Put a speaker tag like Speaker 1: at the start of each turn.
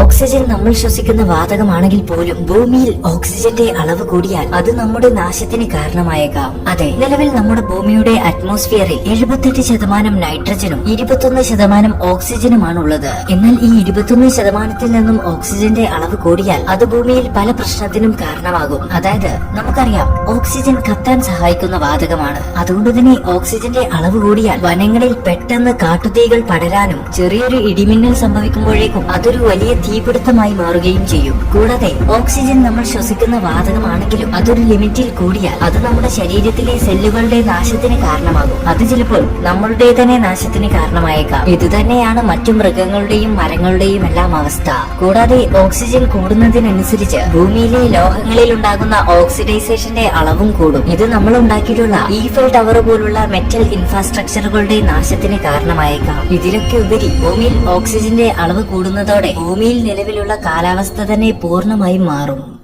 Speaker 1: Oxygen നമ്മൾ ശ്വസിക്കുന്ന വാതകമാണെങ്കിൽ പോലും ഭൂമിയിൽ ഓക്സിജന്റെ അളവ് കൂടിയാൽ അത് നമ്മുടെ നാശത്തിന് കാരണമായേക്കാം. അതെ, നിലവിൽ നമ്മുടെ ഭൂമിയുടെ അറ്റ്മോസ്ഫിയറിൽ 78% നൈട്രജനും 21% ഓക്സിജനുമാണുള്ളത്. എന്നാൽ ഈ 21% നിന്നും ഓക്സിജന്റെ അളവ് കൂടിയാൽ അത് ഭൂമിയിൽ പല പ്രശ്നത്തിനും കാരണമാകും. അതായത് നമുക്കറിയാം, ഓക്സിജൻ കത്താൻ സഹായിക്കുന്ന വാതകമാണ്. അതുകൊണ്ട് തന്നെ ഓക്സിജന്റെ അളവ് കൂടിയാൽ വനങ്ങളിൽ പെട്ടെന്ന് കാട്ടുതീകൾ പടരാനും ചെറിയൊരു ഇടിമിന്നൽ സംഭവിക്കുമ്പോഴേക്കും അതൊരു വലിയ തീപിടുത്തമായി മാറുകയും ചെയ്യും. കൂടാതെ ഓക്സിജൻ നമ്മൾ ശ്വസിക്കുന്ന വാതകമാണെങ്കിലും അതൊരു ലിമിറ്റിൽ കൂടിയാൽ അത് നമ്മുടെ ശരീരത്തിലെ സെല്ലുകളുടെ നാശത്തിന് കാരണമാകും. അത് ചിലപ്പോൾ നമ്മളുടെ തന്നെ നാശത്തിന് കാരണമായേക്കാം. ഇതുതന്നെയാണ് മറ്റു മൃഗങ്ങളുടെയും മരങ്ങളുടെയും എല്ലാം അവസ്ഥ. കൂടാതെ ഓക്സിജൻ കൂടുന്നതിനനുസരിച്ച് ഭൂമിയിലെ ലോഹങ്ങളിൽ ഉണ്ടാകുന്ന ഓക്സിഡൈസേഷന്റെ അളവും കൂടും. ഇത് നമ്മൾ ഉണ്ടാക്കിയിട്ടുള്ള ഈഫൽ ടവർ പോലുള്ള മെറ്റൽ ഇൻഫ്രാസ്ട്രക്ചറുകളുടെ നാശത്തിന് കാരണമായേക്കാം. ഇതിലൊക്കെ ഉപരി ഭൂമിയിൽ ഓക്സിജന്റെ അളവ് കൂടുന്നതോടെ ഭൂമിയിൽ നിലവിലുള്ള കാലാവസ്ഥ തന്നെ പൂർണ്ണമായും മാറും.